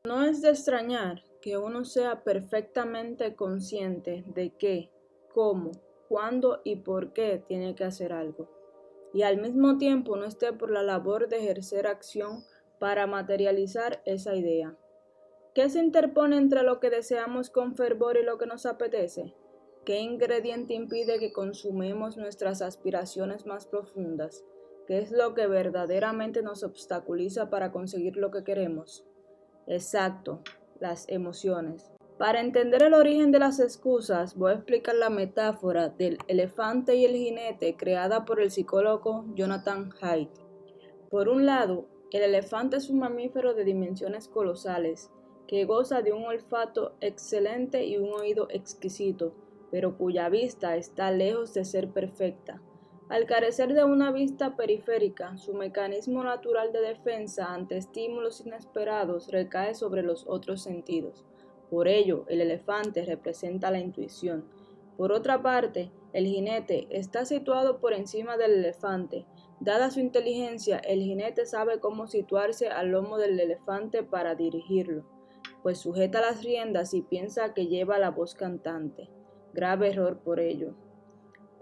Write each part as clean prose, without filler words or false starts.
No es de extrañar que uno sea perfectamente consciente de qué, cómo, cuándo y por qué tiene que hacer algo, y al mismo tiempo no esté por la labor de ejercer acción para materializar esa idea. ¿Qué se interpone entre lo que deseamos con fervor y lo que nos apetece? ¿Qué ingrediente impide que consumemos nuestras aspiraciones más profundas? ¿Qué es lo que verdaderamente nos obstaculiza para conseguir lo que queremos? Exacto, las emociones. Para entender el origen de las excusas, voy a explicar la metáfora del elefante y el jinete creada por el psicólogo Jonathan Haidt. Por un lado, el elefante es un mamífero de dimensiones colosales, que goza de un olfato excelente y un oído exquisito, pero cuya vista está lejos de ser perfecta. Al carecer de una vista periférica, su mecanismo natural de defensa ante estímulos inesperados recae sobre los otros sentidos. Por ello, el elefante representa la intuición. Por otra parte, el jinete está situado por encima del elefante. Dada su inteligencia, el jinete sabe cómo situarse al lomo del elefante para dirigirlo, pues sujeta las riendas y piensa que lleva la voz cantante. Grave error por ello.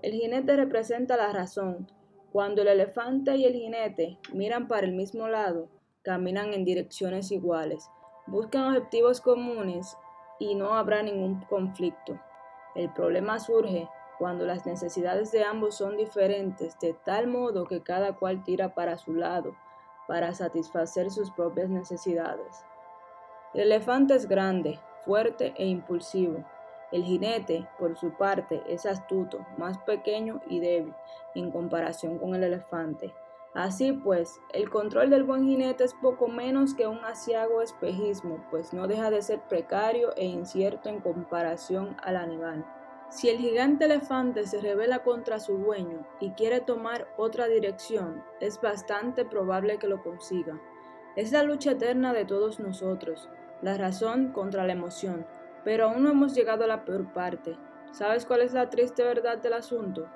El jinete representa la razón. Cuando el elefante y el jinete miran para el mismo lado, caminan en direcciones iguales, buscan objetivos comunes y no habrá ningún conflicto. El problema surge cuando las necesidades de ambos son diferentes, de tal modo que cada cual tira para su lado para satisfacer sus propias necesidades. El elefante es grande, fuerte e impulsivo. El jinete, por su parte, es astuto, más pequeño y débil en comparación con el elefante. Así pues, el control del buen jinete es poco menos que un aciago espejismo, pues no deja de ser precario e incierto en comparación al animal. Si el gigante elefante se rebela contra su dueño y quiere tomar otra dirección, es bastante probable que lo consiga. Es la lucha eterna de todos nosotros, la razón contra la emoción, pero aún no hemos llegado a la peor parte. ¿Sabes cuál es la triste verdad del asunto?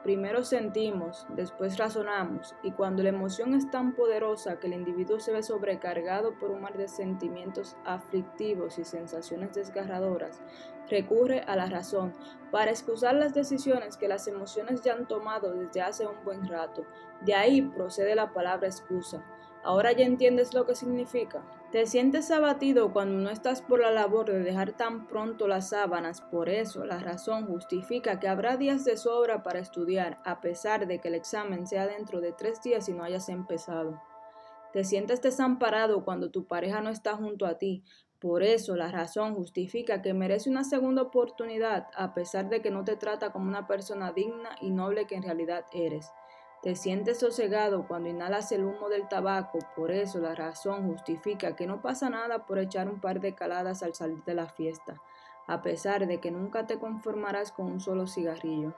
Primero sentimos, después razonamos, y cuando la emoción es tan poderosa que el individuo se ve sobrecargado por un mar de sentimientos aflictivos y sensaciones desgarradoras, recurre a la razón para excusar las decisiones que las emociones ya han tomado desde hace un buen rato. De ahí procede la palabra excusa. ¿Ahora ya entiendes lo que significa? Te sientes abatido cuando no estás por la labor de dejar tan pronto las sábanas, por eso la razón justifica que habrá días de sobra para estudiar, a pesar de que el examen sea dentro de 3 días y no hayas empezado. Te sientes desamparado cuando tu pareja no está junto a ti, por eso la razón justifica que merece una segunda oportunidad, a pesar de que no te trata como una persona digna y noble que en realidad eres. Te sientes sosegado cuando inhalas el humo del tabaco, por eso la razón justifica que no pasa nada por echar un par de caladas al salir de la fiesta, a pesar de que nunca te conformarás con un solo cigarrillo.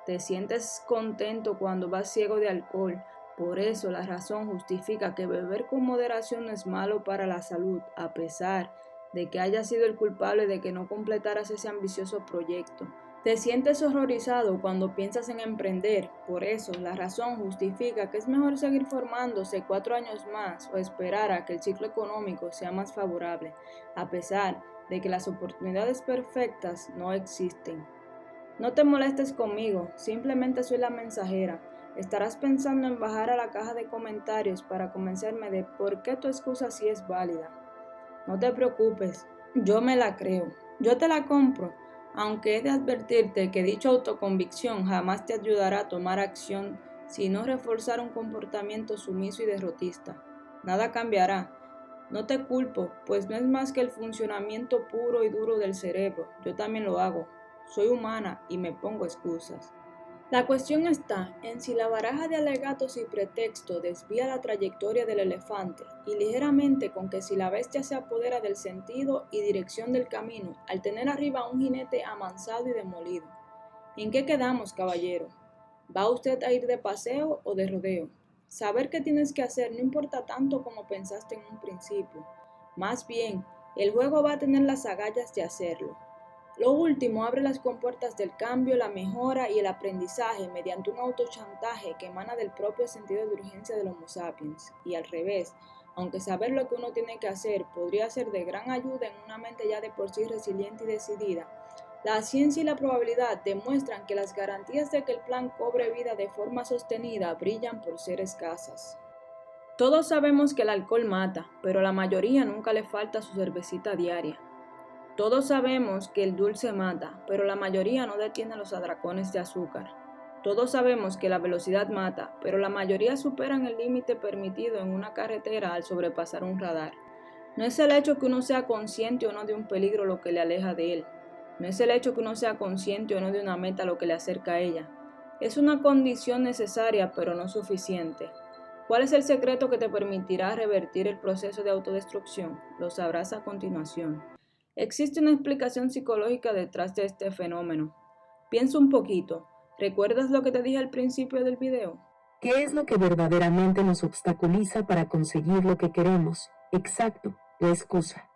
Te sientes contento cuando vas ciego de alcohol, por eso la razón justifica que beber con moderación no es malo para la salud, a pesar de que hayas sido el culpable de que no completaras ese ambicioso proyecto. Te sientes horrorizado cuando piensas en emprender, por eso la razón justifica que es mejor seguir formándose 4 años más o esperar a que el ciclo económico sea más favorable, a pesar de que las oportunidades perfectas no existen. No te molestes conmigo, simplemente soy la mensajera. Estarás pensando en bajar a la caja de comentarios para convencerme de por qué tu excusa sí es válida. No te preocupes, yo me la creo, yo te la compro, aunque he de advertirte que dicha autoconvicción jamás te ayudará a tomar acción, sino reforzar un comportamiento sumiso y derrotista. Nada cambiará. No te culpo, pues no es más que el funcionamiento puro y duro del cerebro. Yo también lo hago. Soy humana y me pongo excusas. La cuestión está en si la baraja de alegatos y pretextos desvía la trayectoria del elefante y ligeramente con que si la bestia se apodera del sentido y dirección del camino al tener arriba a un jinete amansado y demolido. ¿En qué quedamos, caballero? ¿Va usted a ir de paseo o de rodeo? Saber qué tienes que hacer no importa tanto como pensaste en un principio. Más bien, el juego va a tener las agallas de hacerlo. Lo último abre las compuertas del cambio, la mejora y el aprendizaje mediante un autochantaje que emana del propio sentido de urgencia del Homo sapiens, y al revés, aunque saber lo que uno tiene que hacer podría ser de gran ayuda en una mente ya de por sí resiliente y decidida, la ciencia y la probabilidad demuestran que las garantías de que el plan cobre vida de forma sostenida brillan por ser escasas. Todos sabemos que el alcohol mata, pero a la mayoría nunca le falta su cervecita diaria. Todos sabemos que el dulce mata, pero la mayoría no detiene los atracones de azúcar. Todos sabemos que la velocidad mata, pero la mayoría superan el límite permitido en una carretera al sobrepasar un radar. No es el hecho que uno sea consciente o no de un peligro lo que le aleja de él. No es el hecho que uno sea consciente o no de una meta lo que le acerca a ella. Es una condición necesaria, pero no suficiente. ¿Cuál es el secreto que te permitirá revertir el proceso de autodestrucción? Lo sabrás a continuación. Existe una explicación psicológica detrás de este fenómeno. Piensa un poquito. ¿Recuerdas lo que te dije al principio del video? ¿Qué es lo que verdaderamente nos obstaculiza para conseguir lo que queremos? Exacto, la excusa.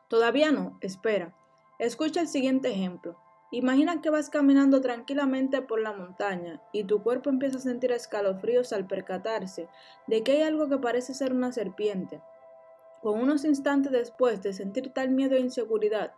Todavía no, espera. Escucha el siguiente ejemplo. Imagina que vas caminando tranquilamente por la montaña y tu cuerpo empieza a sentir escalofríos al percatarse de que hay algo que parece ser una serpiente. Con unos instantes después de sentir tal miedo e inseguridad,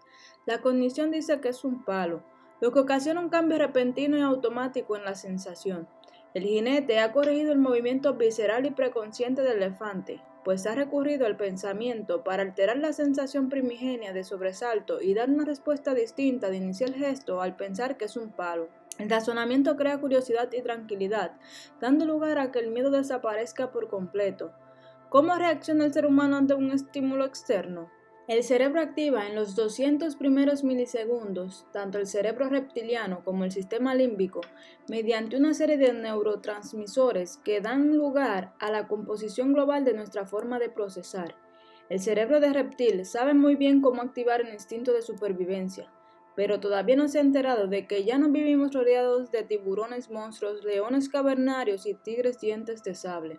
la cognición dice que es un palo, lo que ocasiona un cambio repentino y automático en la sensación. El jinete ha corregido el movimiento visceral y preconsciente del elefante, pues ha recurrido al pensamiento para alterar la sensación primigenia de sobresalto y dar una respuesta distinta de iniciar el gesto al pensar que es un palo. El razonamiento crea curiosidad y tranquilidad, dando lugar a que el miedo desaparezca por completo. ¿Cómo reacciona el ser humano ante un estímulo externo? El cerebro activa en los 200 primeros milisegundos, tanto el cerebro reptiliano como el sistema límbico, mediante una serie de neurotransmisores que dan lugar a la composición global de nuestra forma de procesar. El cerebro de reptil sabe muy bien cómo activar el instinto de supervivencia, pero todavía no se ha enterado de que ya no vivimos rodeados de tiburones monstruos, leones cavernarios y tigres dientes de sable.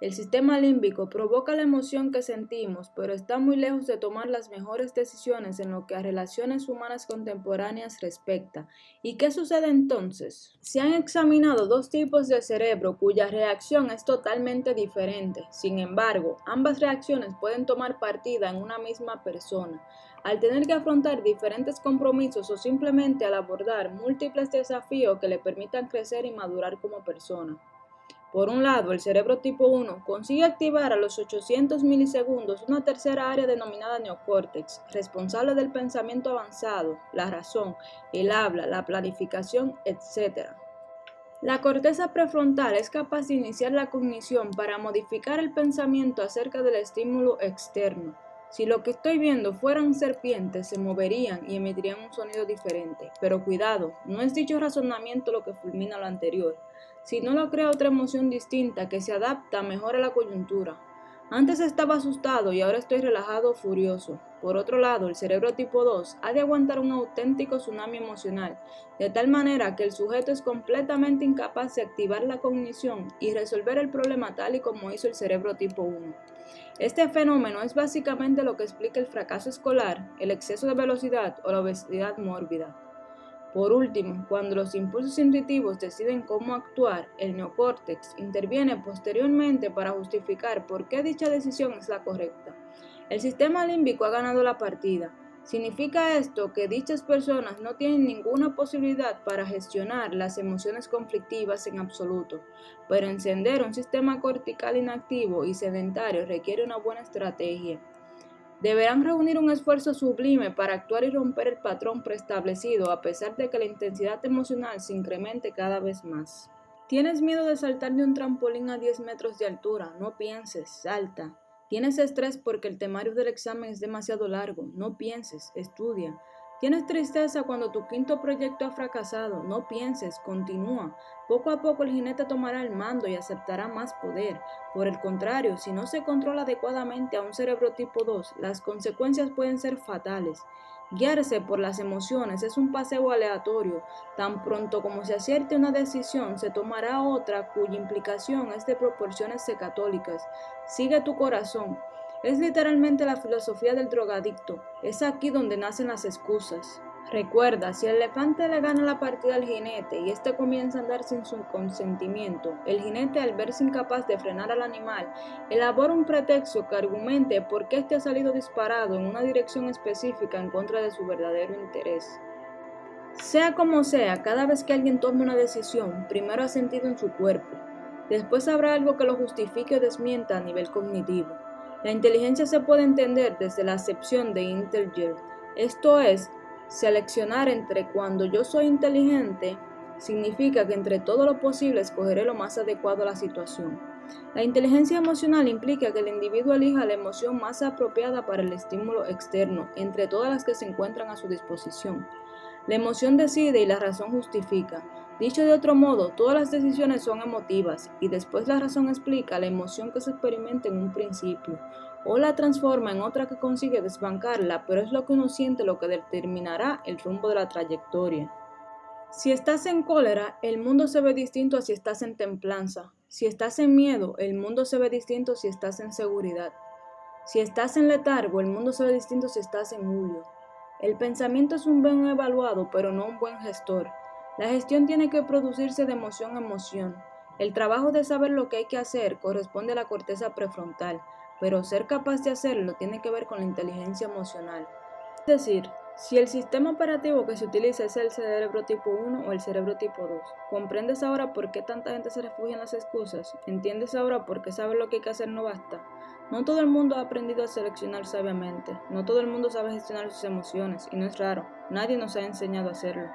El sistema límbico provoca la emoción que sentimos, pero está muy lejos de tomar las mejores decisiones en lo que a relaciones humanas contemporáneas respecta. ¿Y qué sucede entonces? Se han examinado dos tipos de cerebro cuya reacción es totalmente diferente. Sin embargo, ambas reacciones pueden tomar partida en una misma persona. Al tener que afrontar diferentes compromisos o simplemente al abordar múltiples desafíos que le permitan crecer y madurar como persona. Por un lado, el cerebro tipo 1 consigue activar a los 800 milisegundos una tercera área denominada neocórtex, responsable del pensamiento avanzado, la razón, el habla, la planificación, etc. La corteza prefrontal es capaz de iniciar la cognición para modificar el pensamiento acerca del estímulo externo. Si lo que estoy viendo fueran serpientes, se moverían y emitirían un sonido diferente. Pero cuidado, no es dicho razonamiento lo que fulmina lo anterior, sino lo crea otra emoción distinta que se adapta mejor a la coyuntura. Antes estaba asustado y ahora estoy relajado o furioso. Por otro lado, el cerebro tipo 2 ha de aguantar un auténtico tsunami emocional, de tal manera que el sujeto es completamente incapaz de activar la cognición y resolver el problema tal y como hizo el cerebro tipo 1. Este fenómeno es básicamente lo que explica el fracaso escolar, el exceso de velocidad o la obesidad mórbida. Por último, cuando los impulsos intuitivos deciden cómo actuar, el neocórtex interviene posteriormente para justificar por qué dicha decisión es la correcta. El sistema límbico ha ganado la partida. ¿Significa esto que dichas personas no tienen ninguna posibilidad para gestionar las emociones conflictivas en absoluto? Pero encender un sistema cortical inactivo y sedentario requiere una buena estrategia. Deberán reunir un esfuerzo sublime para actuar y romper el patrón preestablecido a pesar de que la intensidad emocional se incremente cada vez más. ¿Tienes miedo de saltar de un trampolín a 10 metros de altura? No pienses, salta. ¿Tienes estrés porque el temario del examen es demasiado largo? No pienses, estudia. ¿Tienes tristeza cuando tu quinto proyecto ha fracasado? No pienses, continúa. Poco a poco el jinete tomará el mando y aceptará más poder. Por el contrario, si no se controla adecuadamente a un cerebro tipo 2, las consecuencias pueden ser fatales. Guiarse por las emociones es un paseo aleatorio. Tan pronto como se acierte una decisión, se tomará otra cuya implicación es de proporciones católicas. Sigue tu corazón. Es literalmente la filosofía del drogadicto. Es aquí donde nacen las excusas. Recuerda, si el elefante le gana la partida al jinete y éste comienza a andar sin su consentimiento, el jinete, al verse incapaz de frenar al animal, elabora un pretexto que argumente por qué éste ha salido disparado en una dirección específica en contra de su verdadero interés. Sea como sea, cada vez que alguien tome una decisión, primero ha sentido en su cuerpo. Después habrá algo que lo justifique o desmienta a nivel cognitivo. La inteligencia se puede entender desde la acepción de Integer, esto es, seleccionar entre cuando yo soy inteligente, significa que entre todo lo posible escogeré lo más adecuado a la situación. La inteligencia emocional implica que el individuo elija la emoción más apropiada para el estímulo externo, entre todas las que se encuentran a su disposición. La emoción decide y la razón justifica. Dicho de otro modo, todas las decisiones son emotivas y después la razón explica la emoción que se experimenta en un principio o la transforma en otra que consigue desbancarla, pero es lo que uno siente lo que determinará el rumbo de la trayectoria. Si estás en cólera, el mundo se ve distinto a si estás en templanza. Si estás en miedo, el mundo se ve distinto si estás en seguridad. Si estás en letargo, el mundo se ve distinto si estás en julio. El pensamiento es un buen evaluado, pero no un buen gestor. La gestión tiene que producirse de emoción a emoción. El trabajo de saber lo que hay que hacer corresponde a la corteza prefrontal, pero ser capaz de hacerlo tiene que ver con la inteligencia emocional. Es decir, si el sistema operativo que se utiliza es el cerebro tipo 1 o el cerebro tipo 2, ¿comprendes ahora por qué tanta gente se refugia en las excusas? ¿Entiendes ahora por qué saber lo que hay que hacer no basta? No todo el mundo ha aprendido a seleccionar sabiamente, no todo el mundo sabe gestionar sus emociones, y no es raro, nadie nos ha enseñado a hacerlo.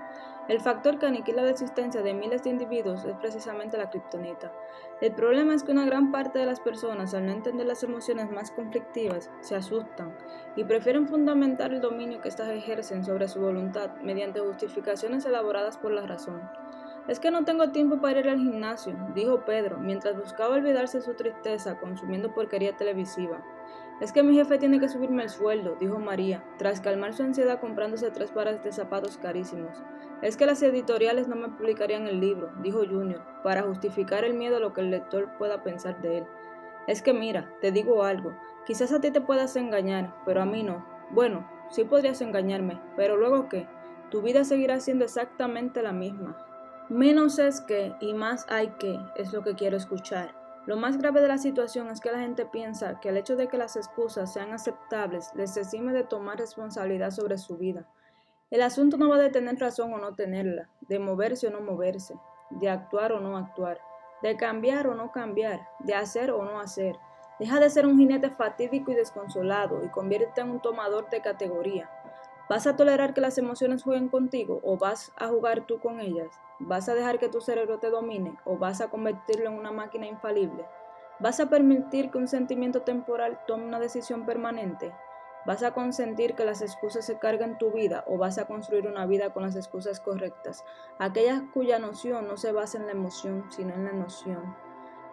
El factor que aniquila la existencia de miles de individuos es precisamente la kriptonita. El problema es que una gran parte de las personas, al no entender las emociones más conflictivas, se asustan y prefieren fundamentar el dominio que éstas ejercen sobre su voluntad mediante justificaciones elaboradas por la razón. Es que no tengo tiempo para ir al gimnasio, dijo Pedro, mientras buscaba olvidarse de su tristeza consumiendo porquería televisiva. Es que mi jefe tiene que subirme el sueldo, dijo María, tras calmar su ansiedad comprándose 3 pares de zapatos carísimos. Es que las editoriales no me publicarían el libro, dijo Junior, para justificar el miedo a lo que el lector pueda pensar de él. Es que mira, te digo algo, quizás a ti te puedas engañar, pero a mí no. Bueno, sí podrías engañarme, pero luego ¿qué? Tu vida seguirá siendo exactamente la misma. Menos es que y más hay que, es lo que quiero escuchar. Lo más grave de la situación es que la gente piensa que el hecho de que las excusas sean aceptables les exime de tomar responsabilidad sobre su vida. El asunto no va de tener razón o no tenerla, de moverse o no moverse, de actuar o no actuar, de cambiar o no cambiar, de hacer o no hacer. Deja de ser un jinete fatídico y desconsolado y conviértete en un tomador de categoría. ¿Vas a tolerar que las emociones jueguen contigo o vas a jugar tú con ellas? ¿Vas a dejar que tu cerebro te domine o vas a convertirlo en una máquina infalible? ¿Vas a permitir que un sentimiento temporal tome una decisión permanente? ¿Vas a consentir que las excusas se carguen tu vida o vas a construir una vida con las excusas correctas, aquellas cuya noción no se basa en la emoción, sino en la noción?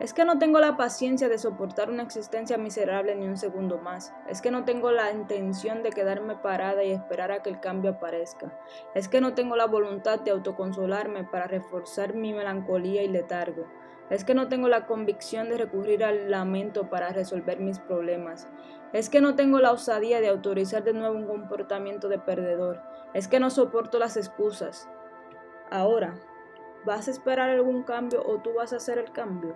Es que no tengo la paciencia de soportar una existencia miserable ni un segundo más. Es que no tengo la intención de quedarme parada y esperar a que el cambio aparezca. Es que no tengo la voluntad de autoconsolarme para reforzar mi melancolía y letargo. Es que no tengo la convicción de recurrir al lamento para resolver mis problemas. Es que no tengo la osadía de autorizar de nuevo un comportamiento de perdedor. Es que no soporto las excusas. Ahora, ¿vas a esperar algún cambio o tú vas a hacer el cambio?